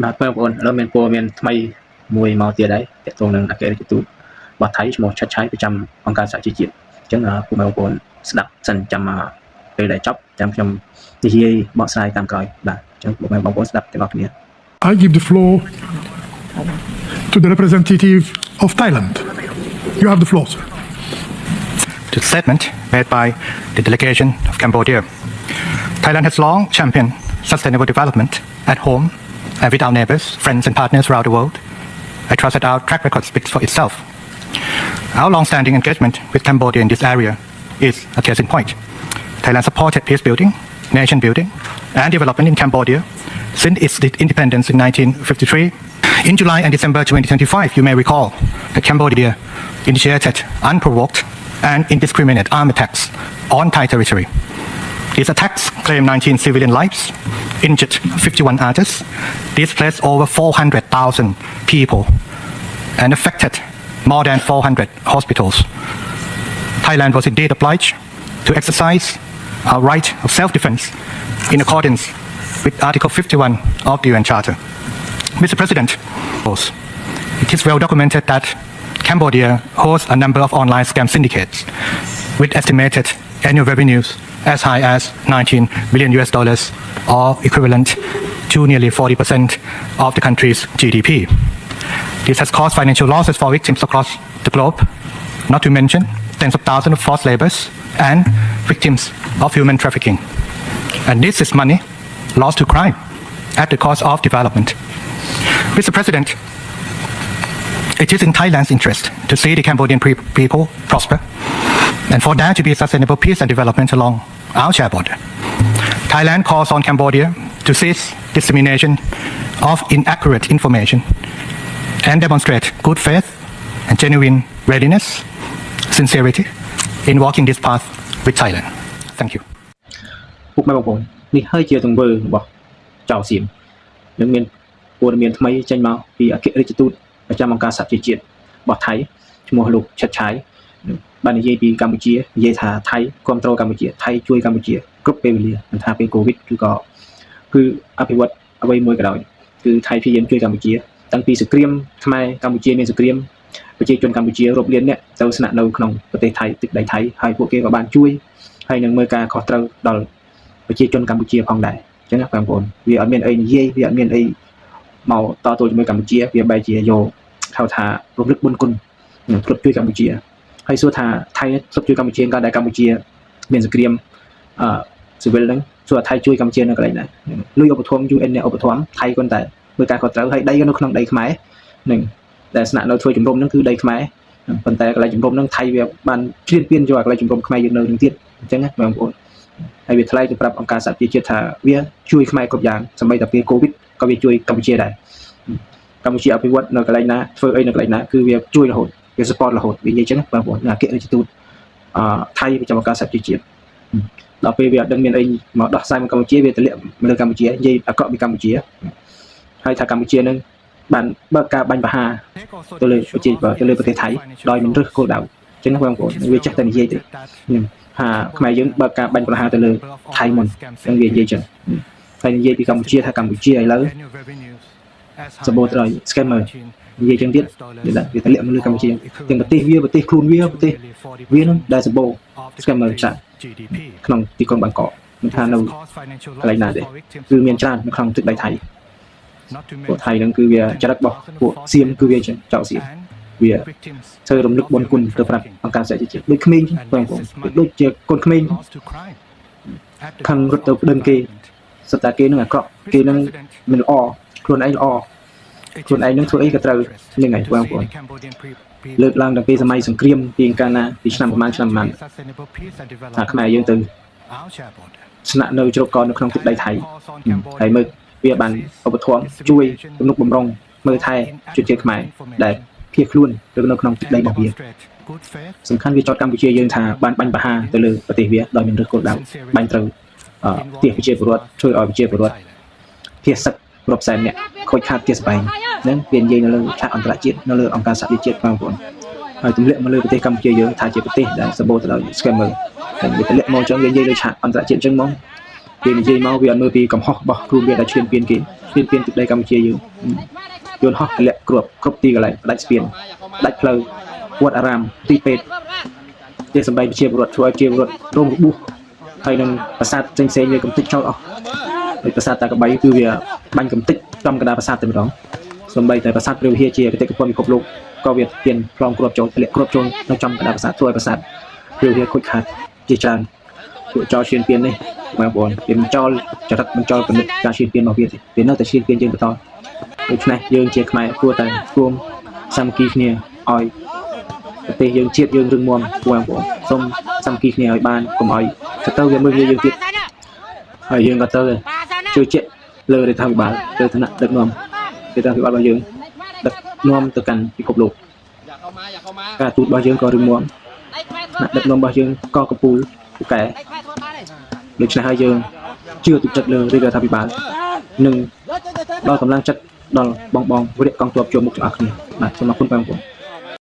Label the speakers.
Speaker 1: បាទបងប្អូនឥឡូវមានព័ត៌មានថ្មីមួយមកទៀតហើយទាក់ទងនឹងអគ្គរដ្ឋទូតរបស់ថៃឈ្មោះឆាត់ឆៃប្រចាំអង្គការសហជីវជាតិអញ្ចឹងពុកបងប្អូនស្ដាប់សិនចាំពេលដែលចប់ចាំខ្ញុំនិយាយបកស្រាយតាមក្រោយបាទអញ្ចឹងពុកបងប្អូនស្ដាប់ទាំងអស់គ្នា
Speaker 2: I give the floor to the representative of Thailand. You have the floor, sir.
Speaker 3: The statement made by the delegation of Cambodia. Thailand has long championed sustainable development at home and with our neighbors, friends and partners around the world. I trust that our track record speaks for itself. Our long-standing engagement with Cambodia in this area is a case in point. Thailand supported peace building, nation building, and development in Cambodia since its independence in 1953. In July and December 2025, you may recall that Cambodia initiated unprovoked and indiscriminate armed attacks on Thai territory. These attacks claimed 19 civilian lives, injured 51 others, displaced over 400,000 people, and affected more than 400 hospitals. Thailand was indeed obliged to exercise our right of self-defense in accordance with Article 51 of the UN Charter. Mr. President, it is well documented that Cambodia hosts a number of online scam syndicates with estimated annual revenues as high as $19 billion or equivalent to nearly 40% of the country's GDP. This has caused financial losses for victims across the globe, not to mention tens of thousands of forced laborers and victims of human trafficking. And this is money lost to crime at the cost of development. Mr. President, it is in Thailand's interest to see the Cambodian people prosper and for there to be sustainable peace and development along our shared border. Thailand calls on Cambodia to cease dissemination of inaccurate information and demonstrate good faith and genuine readiness, sincerity in walking this path with Thailand. Thank you.
Speaker 1: ពុកម៉ែបងប្អូននេះហើយជាទង្វើរបស់ចៅសៀមនឹងមានព័ត៌មានថ្មីចេញមកពីអគ្គរដ្ឋទូតប្រចាំអង្គការសហជីវជាតិរបស់ថៃឈ្មោះលោកឆាត់ឆៃបាននិយាយពីកម្ពុជានិយាយថាថៃគ្រប់គ្រងកម្ពុជាថៃជួយកម្ពុជាគ្រប់ពេលវេលាមិនថាពេលកូវីដគឺអភិវឌ្ឍអ្វីមួយក៏ដោយគឺថៃព្យាយាមជួយកម្ពុជាតាំងពីសង្គ្រាមខ្មែរកម្ពុជាមានសង្គ្រាមប្រជាជនកម្ពុជារាប់លានអ្នកទៅស្នាក់នៅក្នុងប្រទេសថៃទឹកដីថៃហើយពួកគេក៏បានជួយហើយនឹងមើលការខុសត្រូវដល់ប្រជាជនកម្ពុជាផងដែរអញ្ចឹងណាបងប្អូនវាអត់មានអីនិយាយវាអត់មានអីមកតទល់ជាមួយកម្ពុជាវាបែរជាយកហៅថារំលឹកបុណ្យគុណនឹងគ្រប់ជួយកម្ពុជាហើយសួរថាថៃគ្រប់ជួយកម្ពុជាក៏ដែលកម្ពុជាមានសង្គ្រាមស៊ីវិលហ្នឹងសួរថាថៃជួយកម្ពុជានៅកន្លែងណាលុយឧបត្ថម្ភ UN អ្នកឧបត្ថម្ភថៃគាត់តែមើលការខុសត្រូវហើយដីនៅក្នុងដីខ្មែរនឹងដែលស្នាក់នៅធ្វើជំរំហ្នឹងគឺដីខ្មែរប៉ុន្តែកន្លែងជំរំហ្នឹងថៃវាបានជ្រៀតពៀនយកកន្លែងជំរំខ្មែរយើងនៅនឹងទៀតអញ្ចឹងណាបងប្អូនហើយវាថ្លែងទៅប្រាប់អង្គការសហជីវជាតិថាវាជួយខ្មែរគ្រប់យ៉ាងសម្បីតែពេលកូវីដក៏វាជួយកម្ពុជាដែរកម្ពុជាអភិវឌ្ឍនៅកន្លែងណាធ្វើអីនៅកន្លែងណាគឺវាជួយរហូតវា support រហូតវានិយាយអញ្ចឹងបងប្អូនអគ្គរដ្ឋទូតថៃប្រចាំអង្គការសហជីវជាតិដល់ពេលវាអត់ដឹងមានអីមកដោះស្រាយមកកម្ពុជាវាទម្លាក់លើកម្ពុជានិយាយអាក្រក់ពីកម្ពុជាហើយថាកម្ពុជានឹងបានបើកការបាញ់ប្រហារទៅលើប្រទេសថៃដោយមិនរើសគោលដៅអញ្ចឹងបងប្អូនវាចេះតែនិយាយទៅថាខ្មែរយើងបើកការបាញ់ប្រហារទៅលើថៃមុនអញ្ចឹងវានិយាយចឹងហើយនិយាយពីកម្ពុជាថាកម្ពុជាឥឡូវសម្បូរទៅដោយ scammer និយាយចឹងទៀតវាទម្លាក់មកលើកម្ពុជាទាំងប្រទេសខ្លួនវានឹងដែលសម្បូរ scammer ច្រើនក្នុងទីក្រុងបាងកកមិនថានៅកន្លែងណាទេគឺមានច្រើននៅក្នុងទឹកដីថៃពួកថៃហ្នឹងគឺវាចរិតរបស់ពួកសៀមគឺវាចោលសៀមវាធ្វើរំលឹកបុណ្យគុណទៅប្រាប់អង្គការសហជីវជាតិដូចក្មេងបងប្អូនដូចជាកូនក្មេងខឹងរត់ទៅប្តឹងគេសិតតែគេនឹងអាក្រក់គេនឹងមិនល្អខ្លួនឯងល្អខ្លួនឯងនឹងធ្វើអីក៏ត្រូវហ្នឹងហើយបងប្អូនលើកឡើងតាំងពីសម័យសង្គ្រាមពីកាលណាពីឆ្នាំប្រហែលថាខ្មែរយើងទៅស្នាក់នៅជ្រកកនៅក្នុងទឹកដីថៃហើយមើលវាបានឧបត្ថម្ភជួយទំនុកបំរុងមើលថែជួយជាតិខ្មែរដែលភៀសខ្លួនទៅនៅក្នុងទឹកដីរបស់វាសំខាន់វាចោទកម្ពុជាយើងថាបានបាញ់ប្រហារទៅលើប្រទេសវាដោយមិនរើសគោលដៅបាញ់ត្រូវផ្ទះប្រជាពលរដ្ឋជួយឲ្យប្រជាពលរដ្ឋភៀសសឹករាប់សែនអ្នកខូចខាតផ្ទះសម្បែងហ្នឹងវានិយាយនៅលើឆាកអន្តរជាតិនៅលើអង្គការសហជីវជាតិបងប្អូនហើយទម្លាក់មកលើប្រទេសកម្ពុជាយើងថាជាប្រទេសដែលសម្បូរទៅដោយ scammer ហើយវាទម្លាក់មកចឹងវានិយាយលើឆាកអន្តរជាតិចឹងហ្មង ពេលនិយាយមកវាអត់មើលពីកំហុសរបស់គ្រូមានដែលឈ្លានពានគេឈ្លានពានទឹកដីកម្ពុជាយើងយន្តហោះទម្លាក់គ្រប់ទីកន្លែងផ្ដាច់ស្ពានផ្ដាច់ផ្លូវវត្តអារាមទីពេទ្យទេសម្ដែងប្រជាពលរដ្ឋធ្វើឲ្យប្រជាពលរដ្ឋរងរបួសហើយនឹងប្រាសាទផ្សេងៗវាកំទេចចោលអស់ហើយប្រាសាទតាកបៃគឺវាបាញ់កំទេចចំកណ្ដាលប្រាសាទតែម្ដងសំបីតែប្រាសាទព្រះវិហារជាបេតិកភណ្ឌពិភពលោកក៏វាមានផ្លងគ្រាប់ចូលធ្លាក់គ្រាប់ចូលនៅចំកណ្ដាលប្រាសាទធ្វើឲ្យប្រាសាទព្រះវិហារខូចខាតជាច្រើនពួកចោលឈានពាននេះបងប្អូនវាមិនចោលចរិតមិនចោលគំនិតការឈានពានរបស់វាទេវានៅតែឈានពានយើងបន្តដូច្នេះយើងជាខ្មែរគួរតែរួមសាមគ្គីគ្នាឲ្យប្រទេសយើងជាតិយើងរឹងមាំបងប្អូនសូមសាមគ្គីគ្នាឲ្យបានកុំឲ្យសត្រូវវាមើលងាយយើងទៀតហើយយើងក៏ទៅជឿជាក់លើរដ្ឋាភិបាលលើឋានៈដឹកនាំរដ្ឋាភិបាលរបស់យើងដឹកនាំទៅកាន់ពិភពលោកការទូតរបស់យើងក៏រឹងមាំថ្នាក់ដឹកនាំរបស់យើងក៏កំពូលពូកែដូច្នេះហើយយើងជឿទុកចិត្តលើរដ្ឋាភិបាលនិងដល់កម្លាំងចិត្តដល់បងវរៈកងទ័ពចូលមុខទាំងអស់គ្នាបាទសូមអរគុណបងប្អូន